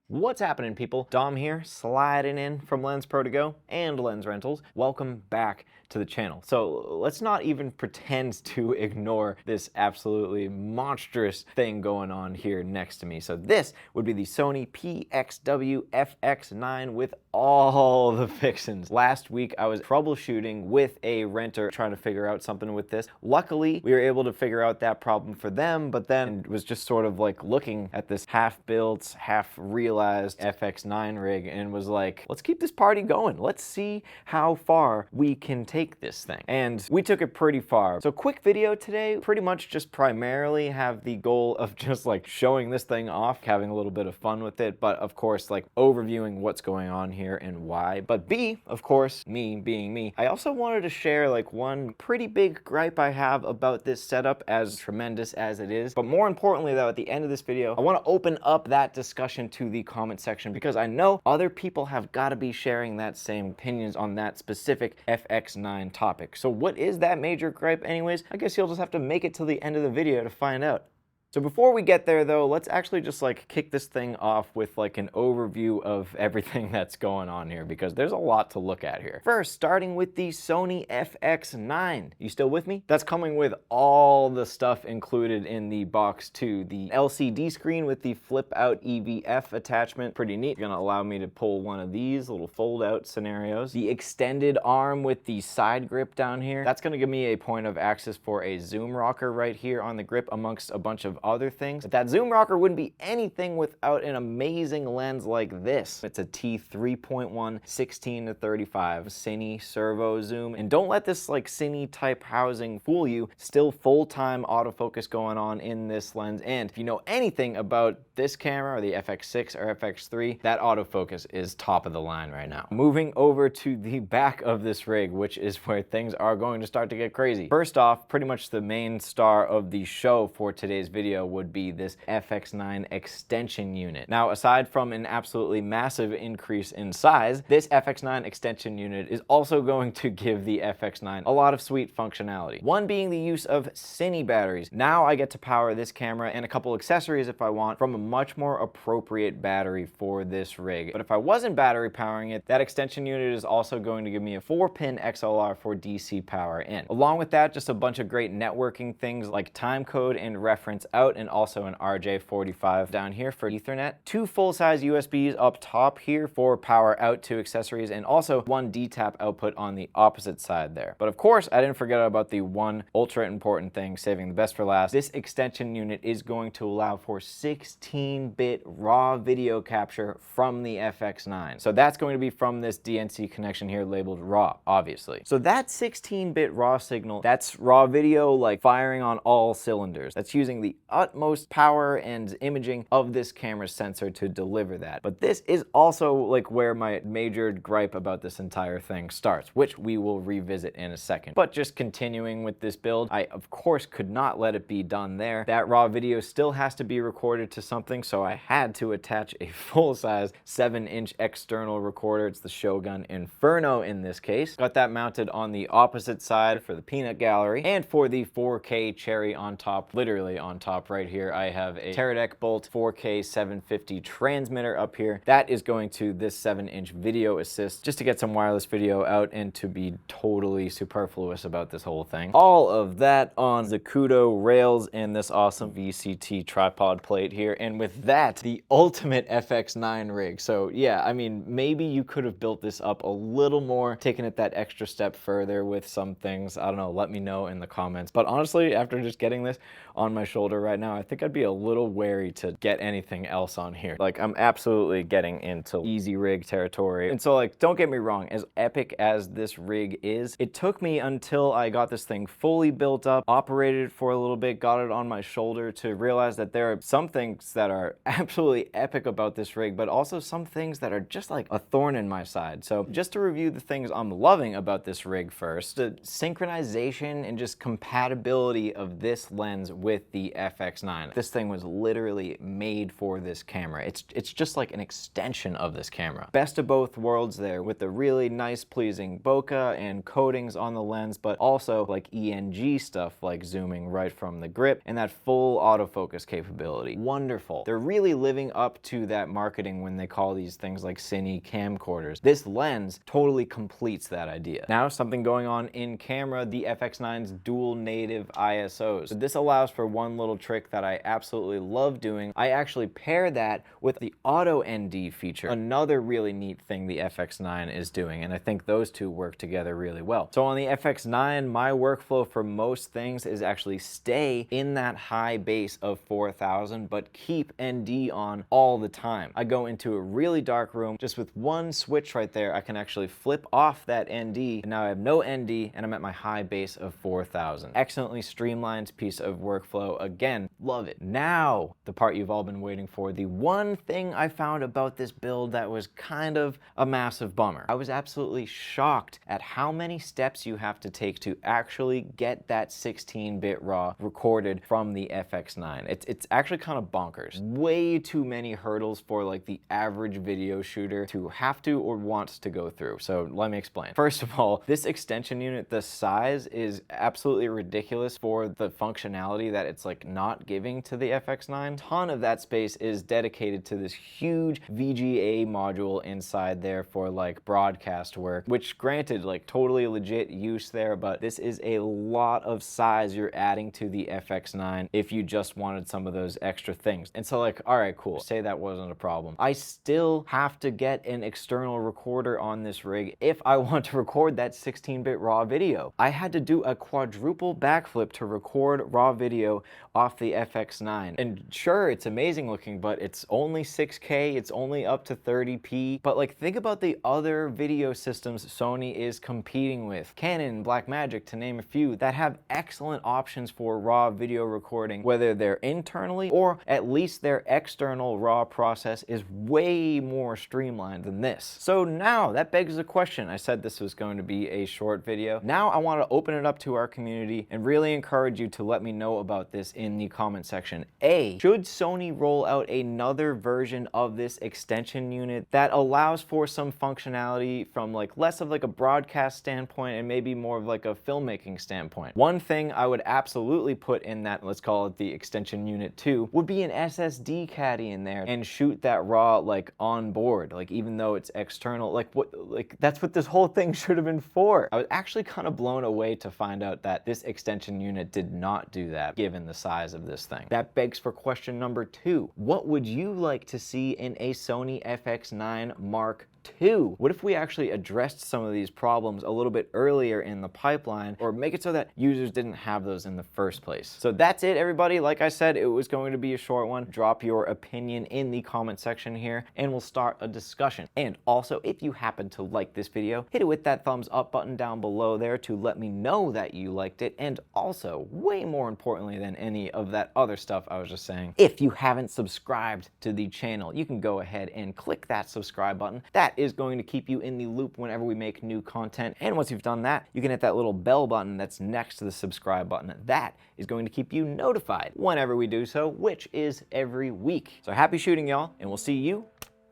What's happening, people? Dom here, sliding in from Lensprotogo and Lens Rentals. Welcome back to the channel. So let's not even pretend to ignore this absolutely monstrous thing going on here next to me. So this would be the Sony FX9 with all the fixins. Last week I was troubleshooting with a renter trying to figure out something with this. Luckily, we were able to figure out that problem for them, but then it was just sort of like looking at this half-built, half-realized FX9 rig and was like, let's keep this party going. Let's see how far we can take this thing. And we took it pretty far. So quick video today, pretty much just primarily have the goal of just like showing this thing off, having a little bit of fun with it, but of course like overviewing what's going on here and why. But B, of course, me being me, I also wanted to share like one pretty big gripe I have about this setup, as tremendous as it is. But more importantly though, at the end of this video, I want to open up that discussion to the comment section because I know other people have got to be sharing that same opinions on that specific FX9 topic. So what is that major gripe anyways? I guess you'll just have to make it till the end of the video to find out. So before we get there though, let's actually just like kick this thing off with like an overview of everything that's going on here because there's a lot to look at here. First, starting with the Sony FX9. You still with me? That's coming with all the stuff included in the box too. The LCD screen with the flip out EVF attachment, pretty neat. Gonna allow me to pull one of these little fold out scenarios. The extended arm with the side grip down here. That's gonna give me a point of access for a zoom rocker right here on the grip amongst a bunch of other things. But that zoom rocker wouldn't be anything without an amazing lens like this. It's a T3.1 16-35 cine servo zoom, and don't let this like cine type housing fool you. Still full-time autofocus going on in this lens, and if you know anything about this camera or the FX6 or FX3, that autofocus is top of the line right now. Moving over to the back of this rig, which is where things are going to start to get crazy. First off, pretty much the main star of the show for today's video would be this FX9 extension unit. Now, aside from an absolutely massive increase in size, this FX9 extension unit is also going to give the FX9 a lot of sweet functionality. One being the use of cine batteries. Now I get to power this camera and a couple accessories if I want from a much more appropriate battery for this rig. But if I wasn't battery powering it, that extension unit is also going to give me a 4-pin XLR for DC power in. Along with that, just a bunch of great networking things like timecode and reference out, and also an RJ45 down here for Ethernet. 2 full-size USBs up top here for power out to accessories, and also 1 D-tap output on the opposite side there. But of course, I didn't forget about the one ultra important thing, saving the best for last. This extension unit is going to allow for 16-bit raw video capture from the FX9. So that's going to be from this DNC connection here labeled raw, obviously. So that 16-bit raw signal, that's raw video like firing on all cylinders. That's using the utmost power and imaging of this camera sensor to deliver that. But this is also like where my major gripe about this entire thing starts, which we will revisit in a second. But just continuing with this build, I of course could not let it be done there. That raw video still has to be recorded to something, so I had to attach a full-size 7-inch external recorder. It's the Shogun Inferno in this case. Got that mounted on the opposite side for the peanut gallery, and for the 4K cherry on top, literally on top right here, I have a Teradek Bolt 4K 750 transmitter up here. That is going to this 7-inch video assist just to get some wireless video out and to be totally superfluous about this whole thing. All of that on Zacuto rails and this awesome VCT tripod plate here. And with that, the ultimate FX9 rig. So yeah, I mean, maybe you could have built this up a little more, taken it that extra step further with some things. I don't know, let me know in the comments. But honestly, after just getting this on my shoulder right now, I think I'd be a little wary to get anything else on here. Like, I'm absolutely getting into easy rig territory. And so like, don't get me wrong, as epic as this rig is, it took me until I got this thing fully built up, operated for a little bit, got it on my shoulder to realize that there are some things that are absolutely epic about this rig, but also some things that are just like a thorn in my side. So just to review the things I'm loving about this rig first, the synchronization and just compatibility of this lens with the FX9. This thing was literally made for this camera. It's just like an extension of this camera. Best of both worlds there, with the really nice pleasing bokeh and coatings on the lens, but also like ENG stuff like zooming right from the grip and that full autofocus capability. Wonderful. They're really living up to that marketing when they call these things like cine camcorders. This lens totally completes that idea. Now, something going on in camera, the FX9's dual native ISOs. So this allows for one little trick that I absolutely love doing. I actually pair that with the auto ND feature, another really neat thing the FX9 is doing, and I think those two work together really well. So on the FX9, my workflow for most things is actually stay in that high base of 4000, but keep ND on all the time. I go into a really dark room, just with one switch right there, I can actually flip off that ND, and now I have no ND, and I'm at my high base of 4000. Excellently streamlined piece of workflow. Again, love it. Now, the part you've all been waiting for, the one thing I found about this build that was kind of a massive bummer. I was absolutely shocked at how many steps you have to take to actually get that 16-bit RAW recorded from the FX9. It's actually kind of bonkers. Way too many hurdles for like the average video shooter to have to or wants to go through. So let me explain. First of all, this extension unit, the size is absolutely ridiculous for the functionality that it's like not giving to the FX9. Ton of that space is dedicated to this huge VGA module inside there for like broadcast work, which granted, like totally legit use there, but this is a lot of size you're adding to the FX9 if you just wanted some of those extra things. And so like, all right, cool. Say that wasn't a problem. I still have to get an external recorder on this rig if I want to record that 16-bit RAW video. I had to do a quadruple backflip to record RAW video off the FX9. And sure, it's amazing looking, but it's only 6K, it's only up to 30p. But like, think about the other video systems Sony is competing with. Canon, Blackmagic, to name a few, that have excellent options for RAW video recording, whether they're internally or at least their external RAW process is way more streamlined than this. So now that begs the question. I said this was going to be a short video. Now I want to open it up to our community and really encourage you to let me know about this in the comment section. A, should Sony roll out another version of this extension unit that allows for some functionality from like less of like a broadcast standpoint and maybe more of like a filmmaking standpoint? One thing I would absolutely put in that, let's call it the extension unit 2, would be an SSD caddy in there and shoot that RAW like on board, like even though it's external. Like what, like that's what this whole thing should have been for. I was actually kind of blown away to find out that this extension unit did not do that, given the size of this thing. That begs for question number 2. What would you like to see in a Sony FX9 Mark II? What if we actually addressed some of these problems a little bit earlier in the pipeline, or make it so that users didn't have those in the first place? So that's it, everybody. Like I said, it was going to be a short one. Drop your opinion in the comment section here and we'll start a discussion. And also, if you happen to like this video, hit it with that thumbs up button down below there to let me know that you liked it. And also, way more importantly than any of that other stuff I was just saying, if you haven't subscribed to the channel, you can go ahead and click that subscribe button. That is going to keep you in the loop whenever we make new content. And once you've done that, you can hit that little bell button that's next to the subscribe button. That is going to keep you notified whenever we do so, which is every week. So happy shooting, y'all, and we'll see you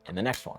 in the next one.